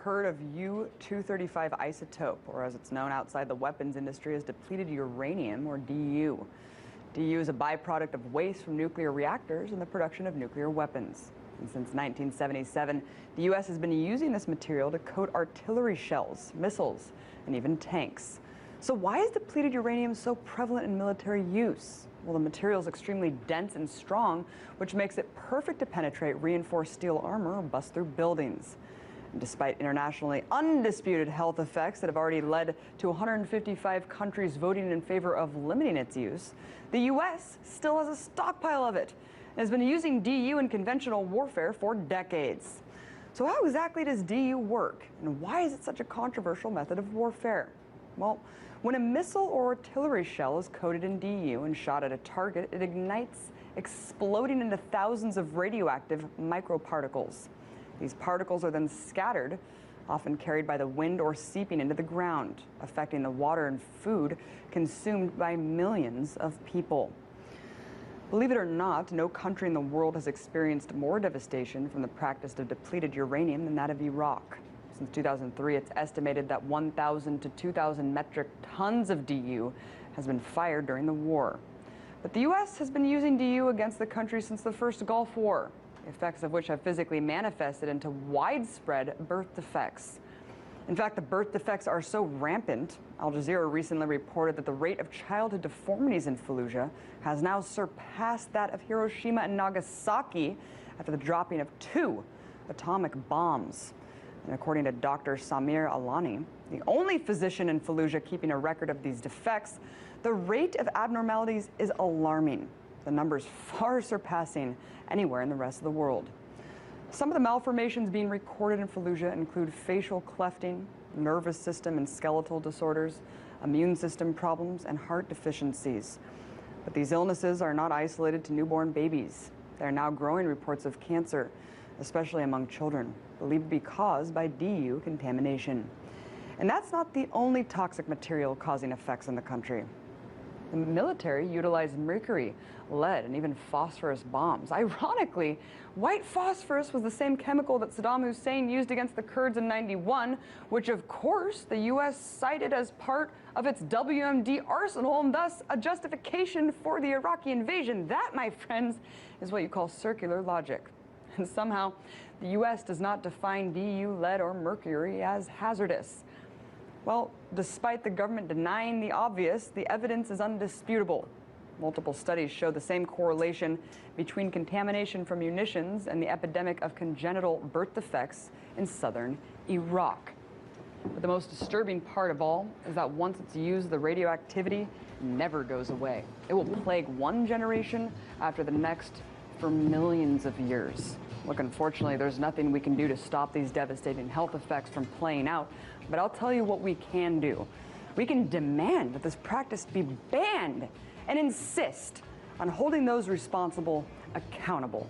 heard of U-235 isotope, or as it's known outside the weapons industry as depleted uranium, or DU? DU is a byproduct of waste from nuclear reactors in the production of nuclear weapons. And since 1977, the U.S. has been using this material to coat artillery shells, missiles, and even tanks. So why is depleted uranium so prevalent in military use? Well, the material is extremely dense and strong, which makes it perfect to penetrate reinforced steel armor or bust through buildings. And despite internationally undisputed health effects that have already led to 155 countries voting in favor of limiting its use, the U.S. still has a stockpile of it and has been using DU in conventional warfare for decades. So how exactly does DU work, and why is it such a controversial method of warfare? Well, when a missile or artillery shell is coated in DU and shot at a target, it ignites, exploding into thousands of radioactive microparticles. These particles are then scattered, often carried by the wind or seeping into the ground, affecting the water and food consumed by millions of people. Believe it or not, no country in the world has experienced more devastation from the practice of depleted uranium than that of Iraq. Since 2003, it's estimated that 1,000 to 2,000 metric tons of DU has been fired during the war. But the U.S. has been using DU against the country since the first Gulf War, the effects of which have physically manifested into widespread birth defects. In fact, the birth defects are so rampant, Al Jazeera recently reported that the rate of childhood deformities in Fallujah has now surpassed that of Hiroshima and Nagasaki after the dropping of 2 atomic bombs. And according to Dr. Samir Alani, the only physician in Fallujah keeping a record of these defects, the rate of abnormalities is alarming, the numbers far surpassing anywhere in the rest of the world. Some of the malformations being recorded in Fallujah include facial clefting, nervous system and skeletal disorders, immune system problems, and heart deficiencies. But these illnesses are not isolated to newborn babies. There are now growing reports of cancer, especially among children, believed to be caused by DU contamination. And that's not the only toxic material causing effects in the country. The military utilized mercury, lead, and even phosphorus bombs. Ironically, white phosphorus was the same chemical that Saddam Hussein used against the Kurds in '91, which of course the U.S. cited as part of its WMD arsenal and thus a justification for the Iraqi invasion. That, my friends, is what you call circular logic. And somehow, the U.S. does not define DU, lead, or mercury as hazardous. Well, despite the government denying the obvious, the evidence is undisputable. Multiple studies show the same correlation between contamination from munitions and the epidemic of congenital birth defects in southern Iraq. But the most disturbing part of all is that once it's used, the radioactivity never goes away. It will plague one generation after the next for millions of years. Look, unfortunately, there's nothing we can do to stop these devastating health effects from playing out, but I'll tell you what we can do. We can demand that this practice be banned and insist on holding those responsible accountable.